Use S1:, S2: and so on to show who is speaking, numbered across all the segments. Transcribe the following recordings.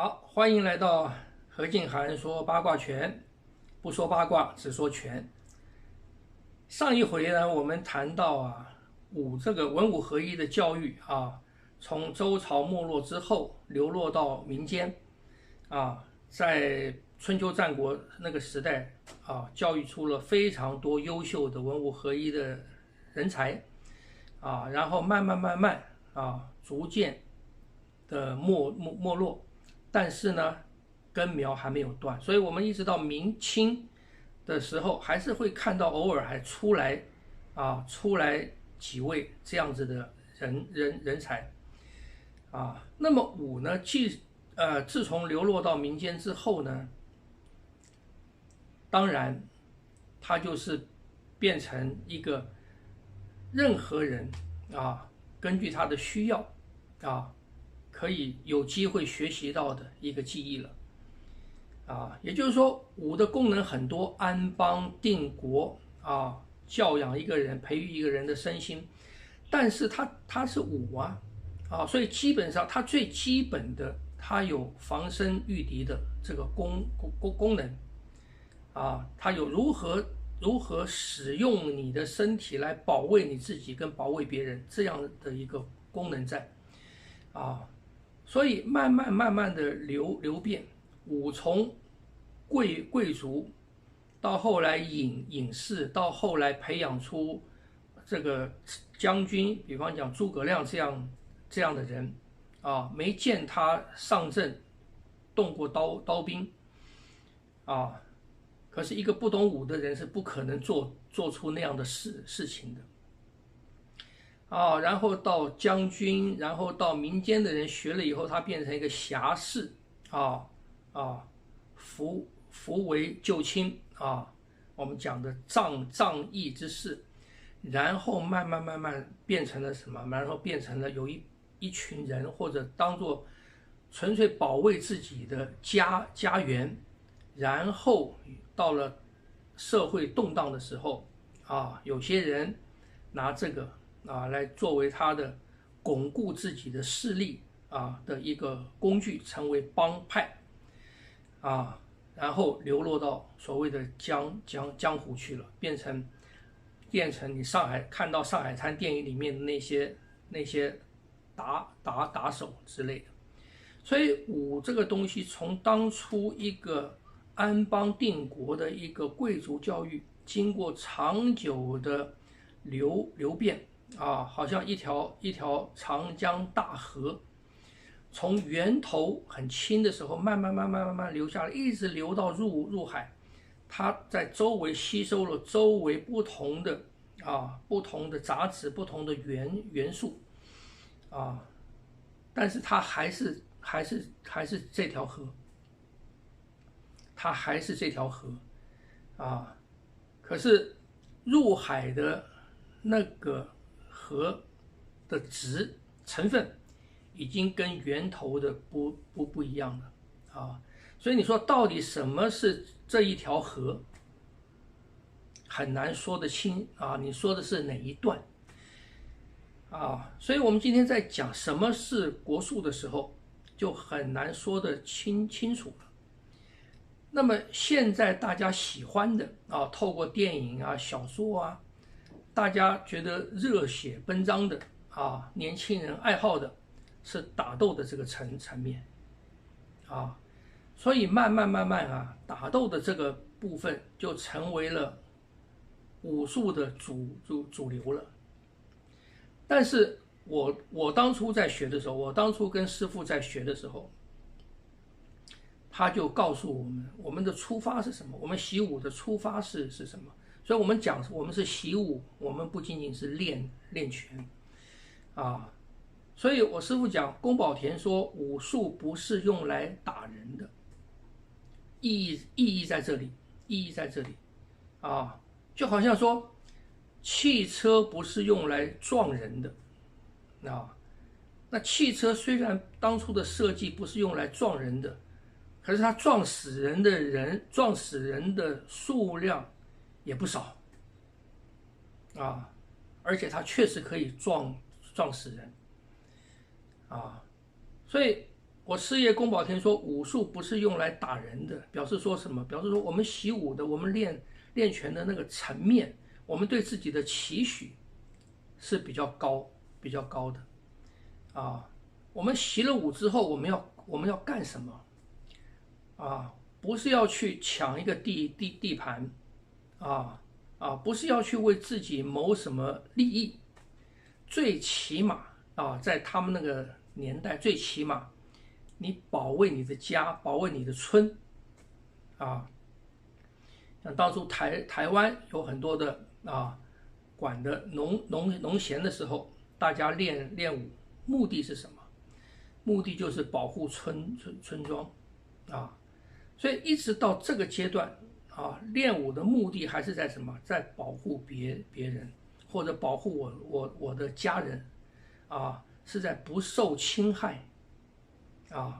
S1: 好，欢迎来到何静涵说八卦拳，不说八卦，只说拳。上一回呢，我们谈到这个文武合一的教育从周朝没落之后流落到民间在春秋战国那个时代教育出了非常多优秀的文武合一的人才然后慢慢逐渐的没落，但是呢，根苗还没有断，所以我们一直到明清的时候，还是会看到偶尔还出来几位这样子的人才那么武呢，自从流落到民间之后呢，当然它就是变成一个任何人根据他的需要可以有机会学习到的一个技艺了也就是说，武的功能很多，安邦定国教养一个人，培育一个人的身心，但是它是武所以基本上它最基本的，它有防身御敌的这个功能它有如何使用你的身体来保卫你自己跟保卫别人这样的一个功能在所以慢慢的流变，武从贵族到后来隐士，到后来培养出这个将军，比方讲诸葛亮这样的人没见他上阵动过刀兵可是一个不懂武的人是不可能做出那样的事情的然后到将军，然后到民间的人学了以后，他变成一个侠士扶危救亲我们讲的仗义之士，然后慢慢变成了什么？然后变成了有一群人，或者当做纯粹保卫自己的家园，然后到了社会动荡的时候有些人拿这个来作为他的巩固自己的势力的一个工具，成为帮派然后流落到所谓的江湖去了，变成你看到上海滩电影里面的那些打手之类的。所以武这个东西，从当初一个安邦定国的一个贵族教育，经过长久的流变好像一条长江大河，从源头很轻的时候，慢慢流下来，一直流到入海，它在周围吸收了周围不同的杂质、不同的元素但是它还是这条河，它还是这条河可是入海的那个河的成分已经跟源头的不一样了所以你说到底什么是这一条河，很难说得清你说的是哪一段所以我们今天在讲什么是国术的时候，就很难说得清楚了。那么现在大家喜欢的透过电影小说大家觉得热血奔张的年轻人爱好的是打斗的这个层面所以慢慢打斗的这个部分就成为了武术的主流了。但是我当初在学的时候，我当初跟师父在学的时候，他就告诉我们的出发是什么，我们习武的出发是什么。所以我们讲我们是习武，我们不仅仅是练拳所以我师父讲，宫保田说武术不是用来打人的，意义在这里，就好像说汽车不是用来撞人的那汽车虽然当初的设计不是用来撞人的，可是它撞死人的数量也不少而且它确实可以撞死人所以我师爷宫保田说武术不是用来打人的，表示说什么？表示说我们习武的，我们练拳的那个层面，我们对自己的期许是比较高的啊。我们习了武之后，我们要干什么啊？不是要去抢一个地盘不是要去为自己谋什么利益，最起码在他们那个年代，最起码你保卫你的家，保卫你的村像当初台湾有很多的管的农闲的时候，大家练武，目的是什么？目的就是保护村庄所以一直到这个阶段练武的目的还是在什么？在保护别人，或者保护我的家人是在不受侵害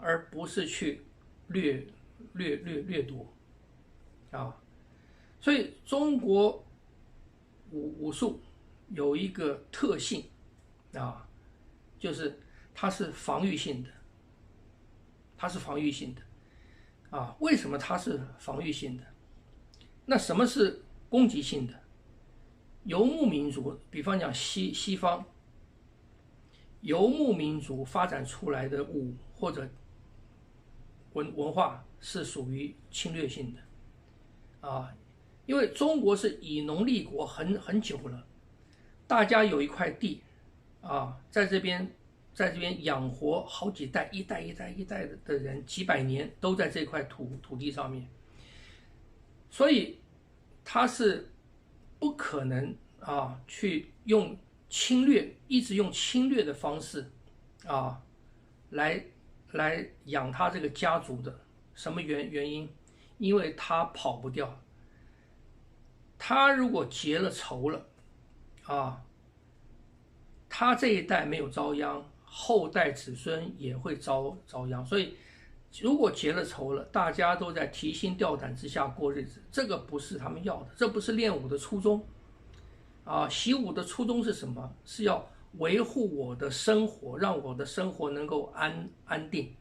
S1: 而不是去掠夺所以中国武术有一个特性就是它是防御性的，为什么它是防御性的？那什么是攻击性的？游牧民族，比方讲西方游牧民族发展出来的武或者文化是属于侵略性的因为中国是以农立国很久了，大家有一块地在这边养活好几代，一代的人，几百年都在这块土地上面，所以他是不可能去一直用侵略的方式来养他这个家族的。什么原因？因为他跑不掉。他如果结了仇了他这一代没有遭殃，后代子孙也会遭殃。所以如果结了仇了，大家都在提心吊胆之下过日子，这个不是他们要的，这不是练武的初衷习武的初衷是什么？是要维护我的生活，让我的生活能够安定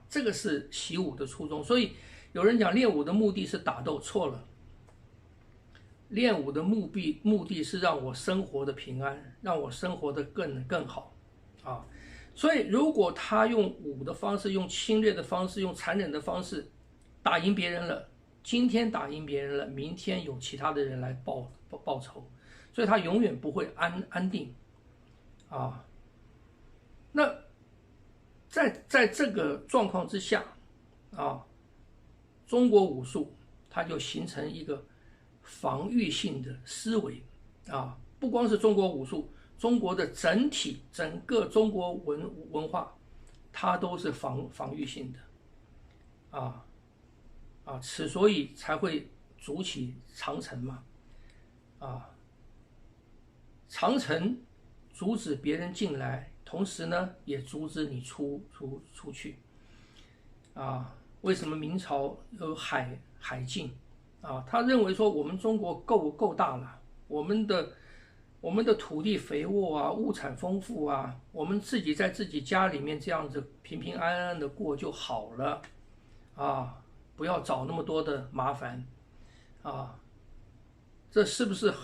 S1: 这个是习武的初衷。所以有人讲练武的目的是打斗，错了。练武的目的是让我生活的平安，让我生活的更好所以如果他用武的方式，用侵略的方式，用残忍的方式打赢别人了，今天打赢别人了，明天有其他的人来报仇，所以他永远不会安定那在这个状况之下中国武术它就形成一个防御性的思维不光是中国武术，中国的整个中国文化它都是防御性的此所以才会筑起长城嘛长城阻止别人进来，同时呢也阻止你出去为什么明朝有海禁他认为说我们中国够大了，我们的土地肥沃物产丰富我们自己在自己家里面这样子平平安安的过就好了不要找那么多的麻烦这是不是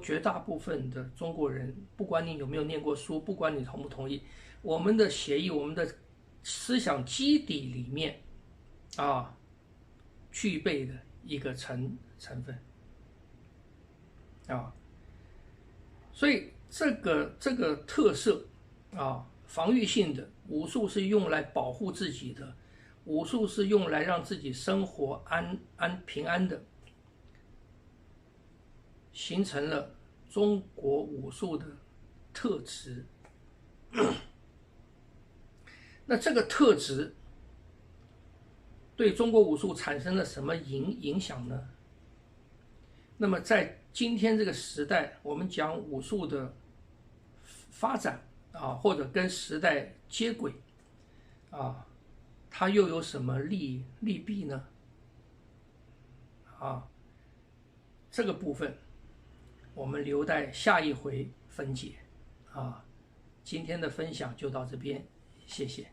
S1: 绝大部分的中国人，不管你有没有念过书，不管你同不同意，我们的协议，我们的思想基底里面具备的一个成分所以这个特色防御性的武术是用来保护自己的，武术是用来让自己生活平安的，形成了中国武术的特质。那这个特质对中国武术产生了什么影响呢？那么在今天这个时代，我们讲武术的发展或者跟时代接轨它又有什么利弊呢？这个部分我们留待下一回分解今天的分享就到这边，谢谢。